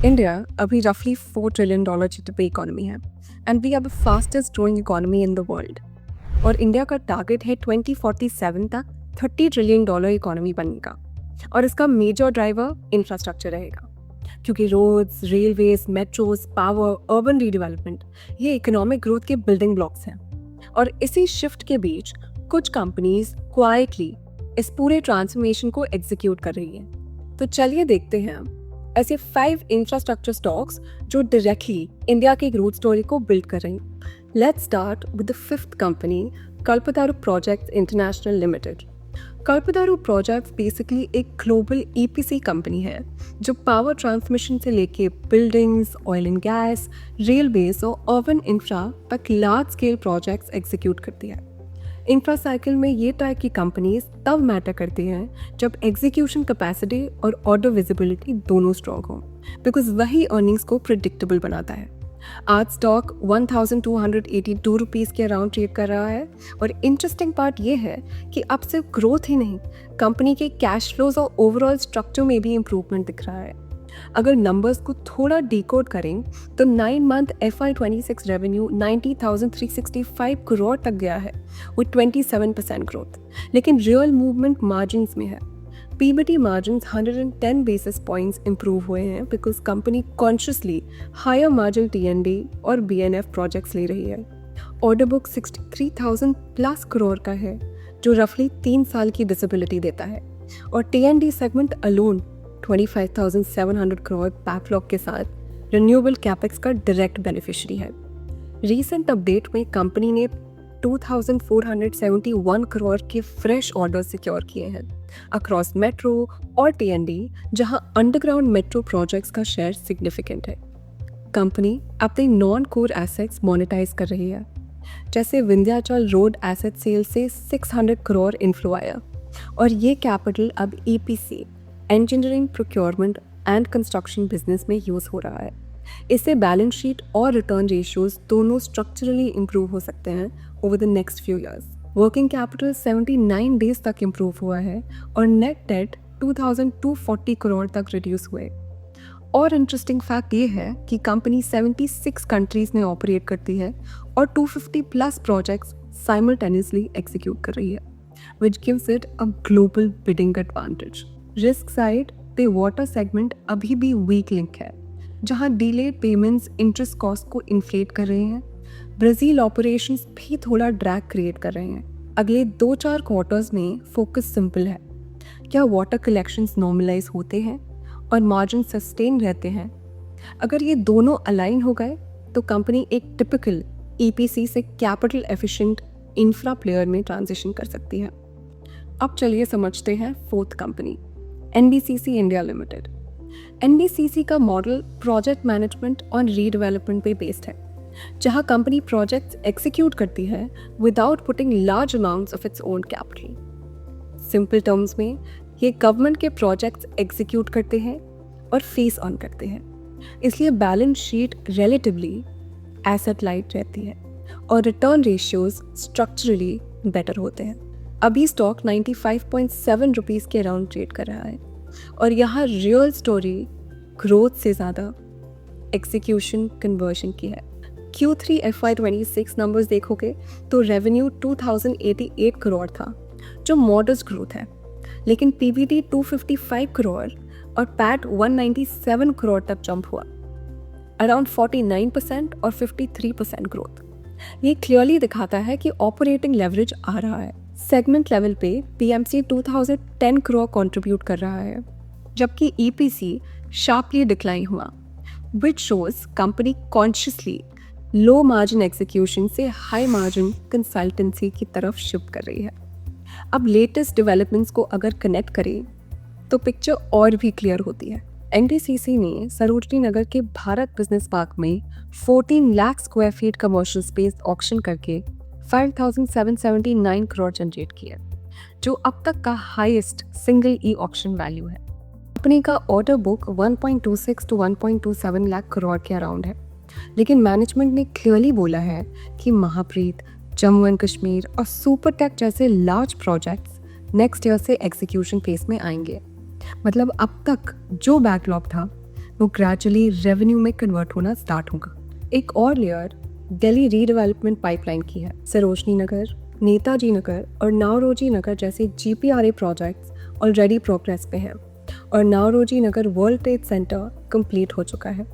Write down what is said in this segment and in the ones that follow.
India अभी रफली $4 trillion GDP economy है and we are the fastest growing economy in the world. और India का टारगेट है 2047 तक $30 ट्रिलियन इकोनॉमी बनने का। और इसका मेजर ड्राइवर इंफ्रास्ट्रक्चर रहेगा, क्योंकि roads, railways, metros, power, urban redevelopment ये इकोनॉमिक ग्रोथ के बिल्डिंग ब्लॉक्स हैं। और इसी शिफ्ट के बीच कुछ कंपनीज क्वाइटली इस पूरे ट्रांसफॉर्मेशन को एग्जीक्यूट कर रही हैं। तो चलिए देखते हैं ऐसे 5 इंफ्रास्ट्रक्चर स्टॉक्स जो डायरेक्टली इंडिया की ग्रोथ स्टोरी को बिल्ड कर रही हैं। Let's start with the 5th company, Kalpataru Projects International Limited. Kalpataru Projects basically एक ग्लोबल ईपीसी कंपनी है जो पावर ट्रांसमिशन से लेके buildings, oil and gas, railways और अर्बन इंफ्रा तक लार्ज स्केल प्रोजेक्ट्स एग्जीक्यूट करती है। इंफ्रा साइकिल में ये टाइप की कंपनीज तब मैटर करती हैं जब एग्जीक्यूशन कैपेसिटी और ऑर्डर विजिबिलिटी दोनों स्ट्रॉन्ग हो, बिकॉज वही अर्निंग्स को प्रिडिक्टेबल बनाता है। आज स्टॉक 1282 रुपीज़ के अराउंड ट्रेड कर रहा है। और इंटरेस्टिंग पार्ट ये है कि अब सिर्फ ग्रोथ ही नहीं, कंपनी के कैश फ्लोज और ओवरऑल स्ट्रक्चर में भी इम्प्रूवमेंट दिख रहा है। अगर नंबर्स को थोड़ा डिकोड करें तो 9 मंथ FY26 रेवेन्यू 90,365 करोड़ तक गया है विद 27% ग्रोथ, लेकिन रियल मूवमेंट मार्जिन्स में है। PBT margins 110 basis points improve हुए हैं because company consciously higher margin T and D और बीएनएफ प्रोजेक्ट्स ले रही है। ऑर्डर बुक 63,000 प्लस करोड़ का है जो रफली 3 साल की विजिबिलिटी देता है। और टीएनडी सेगमेंट अलोन 25,700 करोड़ बैकलॉग के साथ रिन्यूएबल कैपेक्स का डायरेक्ट बेनिफिशियरी है। रीसेंट अपडेट में कंपनी ने 2,471 करोड़ के फ्रेश ऑर्डर सिक्योर किए हैं अक्रॉस मेट्रो और टीएनडी, जहां अंडरग्राउंड मेट्रो प्रोजेक्ट्स का शेयर सिग्निफिकेंट है। कंपनी अपने नॉन कोर एसेट्स मोनेटाइज कर रही है, जैसे विंध्याचल रोड एसेट सेल से 600 करोड़ इनफ्लो आया और ये कैपिटल अब EPC, engineering, procurement and construction business में यूज हो रहा है। इससे बैलेंस शीट और रिटर्न रेशियोज दोनों स्ट्रक्चरली इंप्रूव हो सकते हैं over the next few years. Working capital 79 days तक इंप्रूव हुआ है और नेट डेट 2,240 करोड़ तक रिड्यूस हुए। और इंटरेस्टिंग फैक्ट ये है कि कंपनी 76 कंट्रीज में ऑपरेट करती है और 250 प्लस प्रोजेक्ट्स साइमल्टेनियसली एग्जीक्यूट कर रही है, which gives it a global bidding advantage. Risk side पे वाटर सेगमेंट अभी भी वीक लिंक है, जहां डिलेड पेमेंट्स इंटरेस्ट कॉस्ट को इन्फ्लेट कर रहे हैं। ब्राज़ील ऑपरेशंस भी थोड़ा ड्रैग क्रिएट कर रहे हैं। अगले 2-4 क्वार्टर्स में फोकस सिंपल है, क्या वाटर कलेक्शंस नॉर्मलाइज होते हैं और मार्जिन सस्टेन रहते हैं। अगर ये दोनों अलाइन हो गए तो कंपनी एक टिपिकल ईपीसी से कैपिटल एफिशिएंट इंफ्रा प्लेयर में ट्रांजिशन कर सकती है। अब चलिए समझते हैं 4th company, NBCC India limited. NBCC का मॉडल प्रोजेक्ट मैनेजमेंट और रीडेवलपमेंट पे बेस्ड है, जहां कंपनी प्रोजेक्ट्स एग्जीक्यूट करती है without putting large amounts of its own capital. Simple terms में ये गवर्नमेंट के प्रोजेक्ट्स एग्जीक्यूट करते हैं और फेस ऑन करते हैं, इसलिए balance sheet relatively asset light रहती है और रिटर्न रेशियोज स्ट्रक्चरली बेटर होते हैं। अभी स्टॉक 95.7 रुपीज़ के अराउंड ट्रेड कर रहा है और यहाँ रियल स्टोरी ग्रोथ से ज़्यादा एग्जीक्यूशन कन्वर्जन की है। Q3 FY26 नंबर्स देखोगे तो रेवेन्यू 2,088 करोड़ था, जो मॉडस्ट ग्रोथ है, लेकिन पीबीटी 255 करोड़ और पैट 197 करोड़ तक जंप हुआ, अराउंड 49% और 53% ग्रोथ। ये क्लियरली दिखाता है कि ऑपरेटिंग लेवरेज आ रहा है। सेगमेंट लेवल पे पीएमसी 2,010 करोड़ कंट्रीब्यूट कर रहा है, जबकि ईपीसी शार्पली डिक्लाइन हुआ, which shows company consciously low margin execution से हाई मार्जिन कंसल्टेंसी की तरफ शिफ्ट कर रही है। अब लेटेस्ट डेवलपमेंट्स को अगर कनेक्ट करें तो पिक्चर और भी क्लियर होती है। एनबीसीसी ने सरोजनी नगर के भारत बिजनेस पार्क में 14 lakh square feet commercial space auction करके 5,779 करोड़ जनरेट किया, जो अब तक का highest single e auction value है। कंपनी का order book 1.26 to 1.27 lakh crore के अराउंड है, लेकिन मैनेजमेंट ने क्लियरली बोला है कि महाप्रीत, जम्मू एंड कश्मीर और सुपरटेक जैसे लार्ज प्रोजेक्ट्स नेक्स्ट ईयर से एग्जीक्यूशन फेज में आएंगे। मतलब अब तक जो बैकलॉग था वो ग्रेजुअली रेवेन्यू में कन्वर्ट होना स्टार्ट होगा। एक और लेयर दिल्ली रीडेवलपमेंट पाइपलाइन की है। सरोजनी नगर, नेताजी नगर और नावरोजी नगर जैसे GPRA प्रोजेक्ट्स ऑलरेडी प्रोग्रेस पे हैं और नावरोजी नगर वर्ल्ड ट्रेड सेंटर कंप्लीट हो चुका है,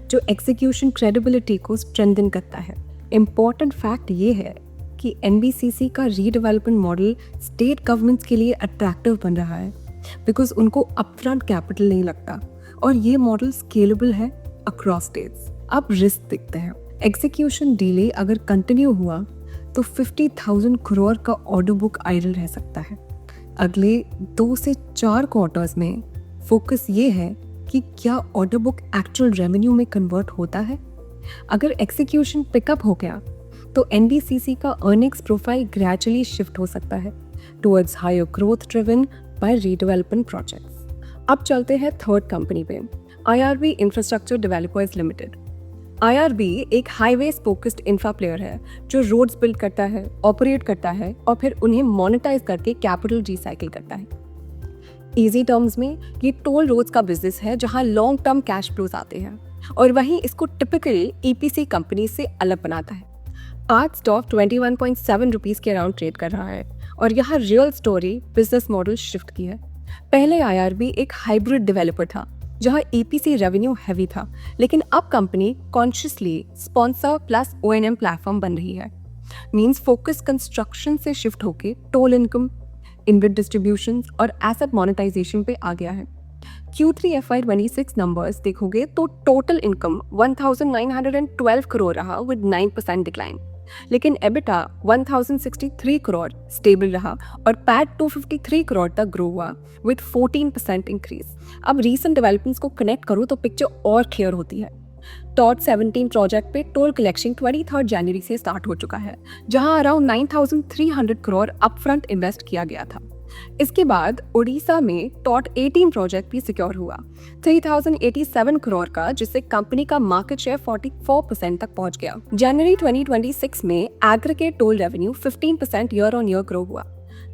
जो एग्जीक्यूशन क्रेडिबिलिटी को स्ट्रेंथन करता है। इम्पॉर्टेंट फैक्ट ये है कि NBCC का रीडेवलपमेंट मॉडल स्टेट गवर्नमेंट्स के लिए अट्रैक्टिव बन रहा है बिकॉज उनको अपफ्रंट कैपिटल नहीं लगता और ये मॉडल स्केलेबल है अक्रॉस स्टेट्स। अब रिस्क देखते हैं। एग्जीक्यूशन डिले अगर कंटिन्यू हुआ तो 50,000 करोड़ का ऑर्डर बुक आइडल रह सकता है। अगले 2 से 4 क्वार्टर्स में फोकस ये है कि क्या ऑर्डर बुक एक्चुअल रेवेन्यू में कन्वर्ट होता है। अगर एग्जीक्यूशन पिकअप हो गया तो NBCC का अर्निंग्स प्रोफाइल ग्रेजुअली शिफ्ट हो सकता है towards higher growth driven by redevelopment projects. अब चलते हैं थर्ड कंपनी पे, IRB infrastructure developers limited. IRB एक हाईवेज फोकस्ड इंफ्रा प्लेयर है जो रोड्स बिल्ड करता है, ऑपरेट करता है और फिर उन्हें मोनेटाइज करके कैपिटल रिसाइकिल करता है। इजी टर्म्स में ये टोल रोड्स का बिजनेस है जहां लॉन्ग टर्म कैश फ्लोज आते हैं और वहीं इसको टिपिकल EPC कंपनी से अलग बनाता है। आज स्टॉक 21.7 रुपीज़ के अराउंड ट्रेड कर रहा है और यहाँ real story business model shift की है। पहले IRB एक हाइब्रिड डेवलपर था जहाँ EPC रेवेन्यू हैवी था, लेकिन अब company consciously sponsor plus O&M platform बन रही है। मींस फोकस कंस्ट्रक्शन से शिफ्ट होके टोल इनकम, इनबिट डिस्ट्रीब्यूशन और एसेट मोनेटाइजेशन पे आ गया है। Q3 FY26 नंबर्स देखोगे तो टोटल इनकम 1912 करोड़ रहा विद 9% डिक्लाइन, लेकिन EBITDA 1063 करोड़ स्टेबल रहा और पैट 253 करोड़ तक ग्रो हुआ विद 14% इंक्रीज। अब रीसेंट डेवलपमेंट्स को कनेक्ट करो तो पिक्चर और क्लियर होती है। टॉट 17 प्रोजेक्ट पे टोल कलेक्शन 23 जनवरी से स्टार्ट हो चुका है, जहां अराउंड 9300 करोड़ अपफ्रंट इन्वेस्ट किया गया था। इसके बाद उड़ीसा में टॉट 18 प्रोजेक्ट भी सिक्योर हुआ 3087 करोड़ का, जिससे कंपनी का मार्केट शेयर 44% तक पहुंच गया। जनवरी 2026 में aggregate toll revenue 15% year on year grow हुआ,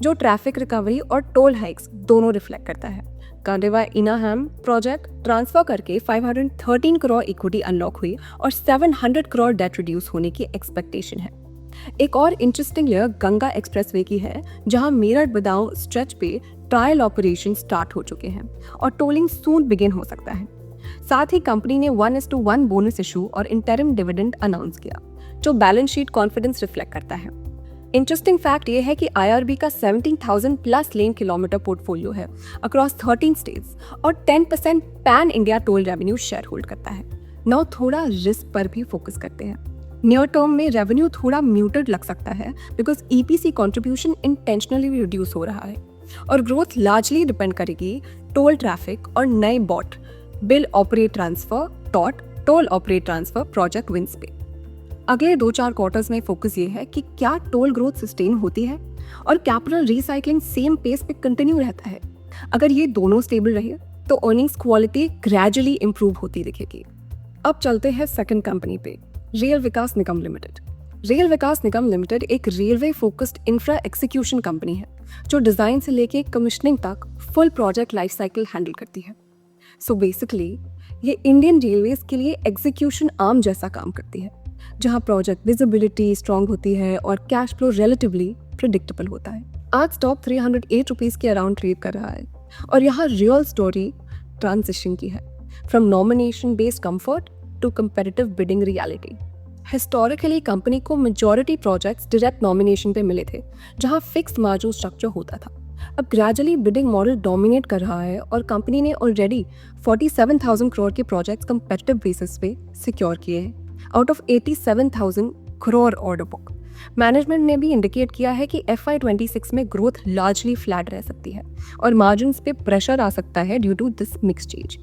जो ट्रैफिक रिकवरी और टोल हाइक्स दोनों रिफ्लेक्ट करता है। कांडेवा इनाहम प्रोजेक्ट ट्रांसफर करके 513 करोड़ इक्विटी अनलॉक हुई और 700 करोड़ डेट रिड्यूस होने की एक्सपेक्टेशन है। एक और इंटरेस्टिंग लेयर गंगा एक्सप्रेसवे की है, जहां मेरठ बदाऊं स्ट्रेच पे ट्रायल ऑपरेशन स्टार्ट हो चुके हैं और टोलिंग सून बिगिन हो सकता है। साथ ही कंपनी ने 1:1 बोनस इशू और इंटरिम डिविडेंड अनाउंस किया, जो बैलेंस शीट कॉन्फिडेंस रिफ्लेक्ट करता है। इंटरेस्टिंग फैक्ट ये है कि IRB का 17,000 प्लस लेन किलोमीटर पोर्टफोलियो है अक्रॉस 13 स्टेट्स और 10% pan India toll revenue share hold करता है। नाउ थोड़ा रिस्क पर भी फोकस करते हैं। नियर टर्म में रेवेन्यू थोड़ा म्यूटेड लग सकता है because EPC contribution intentionally reduce हो रहा है और ग्रोथ लार्जली डिपेंड करेगी टोल ट्रैफिक और नए BOT build operate transfer TOT toll operate transfer project wins पे। अगले 2-4 क्वार्टर्स में फोकस ये है कि क्या टोल ग्रोथ सस्टेन होती है और कैपिटल रिसाइकलिंग सेम पेस पे कंटिन्यू रहता है। अगर ये दोनों स्टेबल रहे तो अर्निंग्स क्वालिटी ग्रेजुअली इंप्रूव होती दिखेगी। अब चलते हैं सेकंड कंपनी पे, रेल विकास निगम लिमिटेड। रेल विकास निगम लिमिटेड एक railway focused infra execution company है जो डिजाइन से लेके कमिश्निंग तक full project life cycle handle करती है। सो बेसिकली ये इंडियन रेलवेज के लिए एग्जीक्यूशन आर्म जैसा काम करती है, जहां प्रोजेक्ट विजिबिलिटी स्ट्रांग होती है और कैश फ्लो रिलेटिवली प्रिडिक्टेबल होता है। आज स्टॉक 308 रुपीज़ के अराउंड ट्रेड कर रहा है और यहाँ रियल स्टोरी ट्रांजिशन की है, from nomination based comfort to competitive bidding reality. Historically company को मेजॉरिटी प्रोजेक्ट्स डायरेक्ट नॉमिनेशन पे मिले थे, जहां फिक्स्ड मार्जिन स्ट्रक्चर होता था। अब ग्रेजुअली बिडिंग मॉडल डोमिनेट कर रहा है और कंपनी ने ऑलरेडी 47,000 करोड़ के प्रोजेक्ट्स कंपेटिटिव बेसिस पे सिक्योर किए हैं out of 87,000 crore order book. Management ने भी इंडिकेट किया है कि FY26 में ग्रोथ लार्जली फ्लैट रह सकती है और मार्जिन्स पे प्रेशर आ सकता है due to this mix change.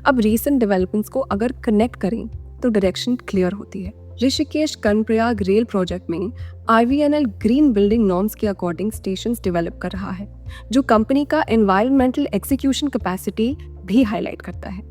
अब रीसेंट डेवलपमेंट्स को अगर कनेक्ट करें तो डायरेक्शन क्लियर होती है। ऋषिकेश कर्णप्रयाग रेल प्रोजेक्ट में IVNL ग्रीन बिल्डिंग नॉर्म्स के अकॉर्डिंग स्टेशंस डेवलप कर रहा है, जो कंपनी का एनवायरमेंटल एक्सिक्यूशन कैपेसिटी भी हाईलाइट करता है।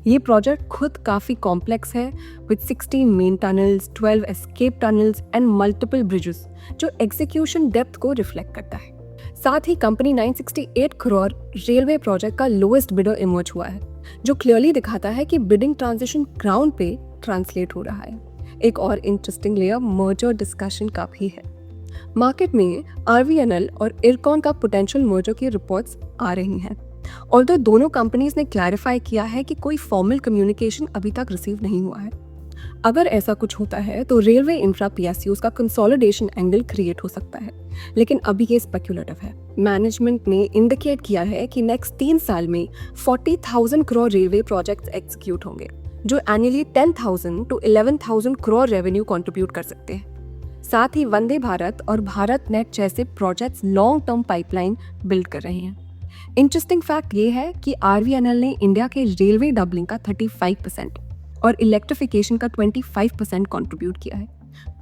ये प्रोजेक्ट खुद काफ़ी कॉम्प्लेक्स है with 16 main tunnels, 12 escape tunnels and multiple bridges, जो एग्जीक्यूशन डेप्थ को रिफ्लेक्ट करता है। साथ ही कंपनी 968 करोड़ रेलवे प्रोजेक्ट का लोएस्ट बिडर इमर्ज हुआ है, जो क्लियरली दिखाता है कि बिडिंग ट्रांजिशन ग्राउंड पे ट्रांसलेट हो रहा है। एक और इंटरेस्टिंग लेयर मर्जर डिस्कशन का भी है। मार्केट में RVNL और इरकॉन का पोटेंशियल मर्जर की रिपोर्ट्स आ रही हैं। ऑल्दो दोनों कंपनीज ने क्लैरिफाई किया है कि कोई फॉर्मल कम्युनिकेशन अभी तक रिसीव नहीं हुआ है। अगर ऐसा कुछ होता है तो रेलवे इंफ्रा PSUs का कंसोलिडेशन एंगल क्रिएट हो सकता है, लेकिन अभी ये स्पेक्युलेटिव है। मैनेजमेंट ने इंडिकेट किया है कि नेक्स्ट 3 साल में 40,000 करोड़ रेलवे प्रोजेक्ट्स एग्जीक्यूट होंगे, जो annually 10,000 to 11,000 crore revenue contribute कर सकते हैं। साथ ही वंदे भारत और भारत नेट जैसे projects long term pipeline build कर रहे हैं। इंटरेस्टिंग फैक्ट ये है कि RVNL ने इंडिया के रेलवे डबलिंग का 35% और इलेक्ट्रिफिकेशन का 25% कंट्रीब्यूट किया है,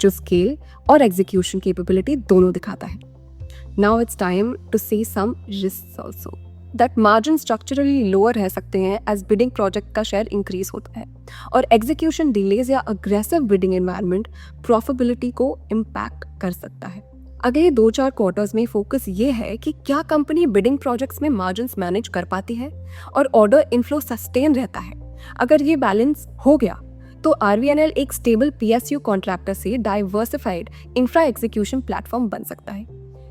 जो स्केल और एग्जीक्यूशन कैपेबिलिटी दोनों दिखाता है। Now it's time to see some risks also. That margin structurally lower रह सकते हैं एज बिडिंग प्रोजेक्ट का शेयर इंक्रीज होता है, और एग्जीक्यूशन डिलेज या अग्रेसिव बिडिंग एनवायरनमेंट प्रॉफिटेबिलिटी को इम्पैक्ट कर सकता है। अगले 2-4 क्वार्टर्स में फोकस ये है कि क्या कंपनी बिडिंग प्रोजेक्ट्स में मार्जिन्स मैनेज कर पाती है और ऑर्डर इनफ्लो सस्टेन रहता है। अगर ये बैलेंस हो गया तो RVNL एक स्टेबल PSU कॉन्ट्रैक्टर से डाइवर्सिफाइड इंफ्रा एग्जीक्यूशन प्लेटफॉर्म बन सकता है।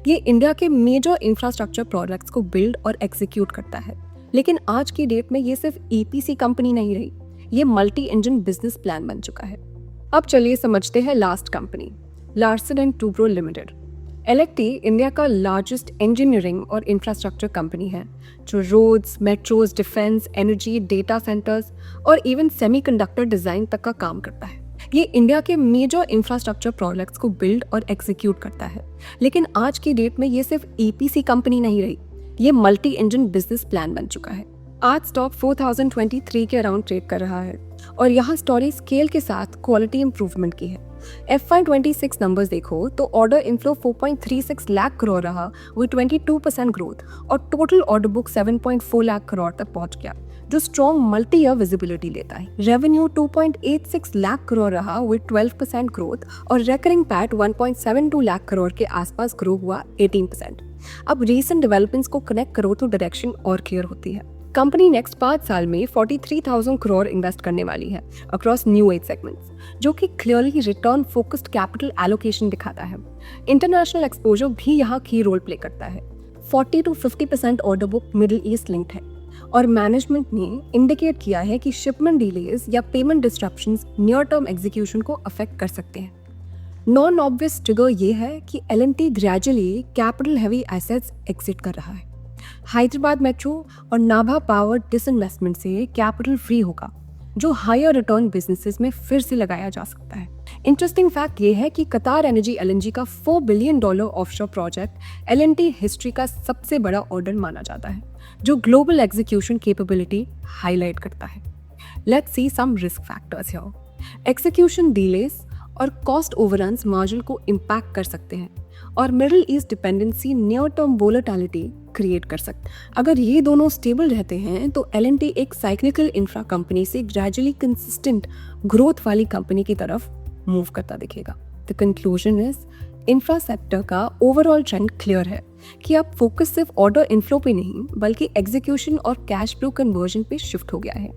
ये इंडिया के मेजर इंफ्रास्ट्रक्चर प्रोजेक्ट्स को बिल्ड और एग्जीक्यूट करता है, लेकिन आज की डेट में ये सिर्फ EPC कंपनी नहीं रही, ये मल्टी इंजन बिजनेस प्लान बन चुका है। अब चलिए समझते हैं last company, Larsen and Toubro limited. L&T India का लार्जेस्ट इंजीनियरिंग और इंफ्रास्ट्रक्चर कंपनी है, जो roads, metros, defence, energy, data centres और इवन सेमीकंडक्टर डिजाइन तक का काम करता है। ये इंडिया के मेजर इंफ्रास्ट्रक्चर प्रोजेक्ट्स को बिल्ड और एग्जीक्यूट करता है, लेकिन आज की डेट में ये सिर्फ EPC कंपनी नहीं रही, ये मल्टी इंजन बिजनेस प्लान बन चुका है। आज स्टॉक 4023 के अराउंड ट्रेड कर रहा है, और यहाँ स्टोरी स्केल के साथ क्वालिटी इंप्रूवमेंट की है। FY26 नंबर्स देखो तो ऑर्डर इनफ्लो 4.36 लाख करोड़ रहा विद 22% ग्रोथ, और total order book 7.4 lakh crore तक पहुंच गया, जो स्ट्रॉन्ग मल्टी ईयर विजिबिलिटी लेता है। रेवेन्यू 2.86 लाख करोड़ रहा विद 12% ग्रोथ, और रेकरिंग पैट 1.72 लाख करोड़ के आसपास ग्रो हुआ 18%। अब रीसेंट डेवलपमेंट्स को कनेक्ट करो तो डायरेक्शन और क्लियर होती है। कंपनी नेक्स्ट 5 साल में 43,000 करोड़ इन्वेस्ट करने वाली है अक्रॉस न्यू एज सेगमेंट्स, जो कि clearly written focused capital allocation दिखाता है। इंटरनेशनल एक्सपोजर भी यहाँ की रोल प्ले करता है। 40 to 50% order book middle east linked है, और मैनेजमेंट ने इंडिकेट किया है कि शिपमेंट डिलेज या payment disruptions near term execution को अफेक्ट कर सकते हैं। नॉन ऑब्वियस ट्रिगर ये है कि L&T gradually capital heavy assets exit कर रहा है। हैदराबाद मेट्रो और नाभा पावर डिसइन्वेस्टमेंट से कैपिटल फ्री होगा, जो हायर रिटर्न बिजनेसेस में फिर से लगाया जा सकता है। इंटरेस्टिंग फैक्ट ये है कि कतार एनर्जी LNG का $4 billion offshore project L&T history का सबसे बड़ा ऑर्डर माना जाता है, जो ग्लोबल एग्जीक्यूशन कैपेबिलिटी हाईलाइट करता है। Let's see some risk factors here. Execution delays और कॉस्ट ओवररन्स मार्जिन को इम्पैक्ट कर सकते हैं, और Middle East dependency near term volatility create कर सकते हैं। अगर ये दोनों स्टेबल रहते हैं तो L&T एक साइक्लिकल इंफ्रा कंपनी से ग्रेजुअली कंसिस्टेंट ग्रोथ वाली कंपनी की तरफ मूव करता दिखेगा। The conclusion is infra sector का ओवरऑल ट्रेंड क्लियर है कि अब फोकस सिर्फ ऑर्डर इनफ्लो पे नहीं बल्कि एग्जीक्यूशन और कैश फ्लो कन्वर्जन पे शिफ्ट हो गया है।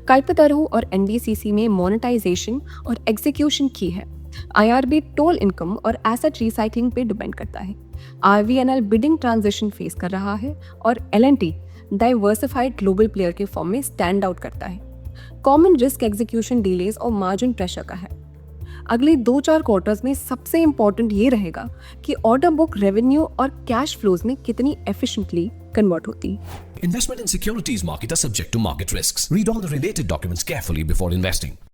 कल्पतरू और NBCC में मोनेटाइजेशन और एग्जीक्यूशन की है। IRB टोल इनकम और एसेट रिसाइकलिंग पे डिपेंड करता है। RVNL बिडिंग ट्रांजिशन फेस कर रहा है, और L&T डाइवर्सिफाइड ग्लोबल प्लेयर के फॉर्म में स्टैंड आउट करता है। कॉमन रिस्क एग्जीक्यूशन डिलेज और मार्जिन प्रेशर का है। अगले 2-4 क्वार्टर्स में सबसे इंपॉर्टेंट ये रहेगा कि ऑर्डर बुक रेवेन्यू और कैश फ्लोज में कितनी एफिशिएंटली कन्वर्ट होती है। Investment in securities market are subject to market risks. Read all the related documents carefully before investing.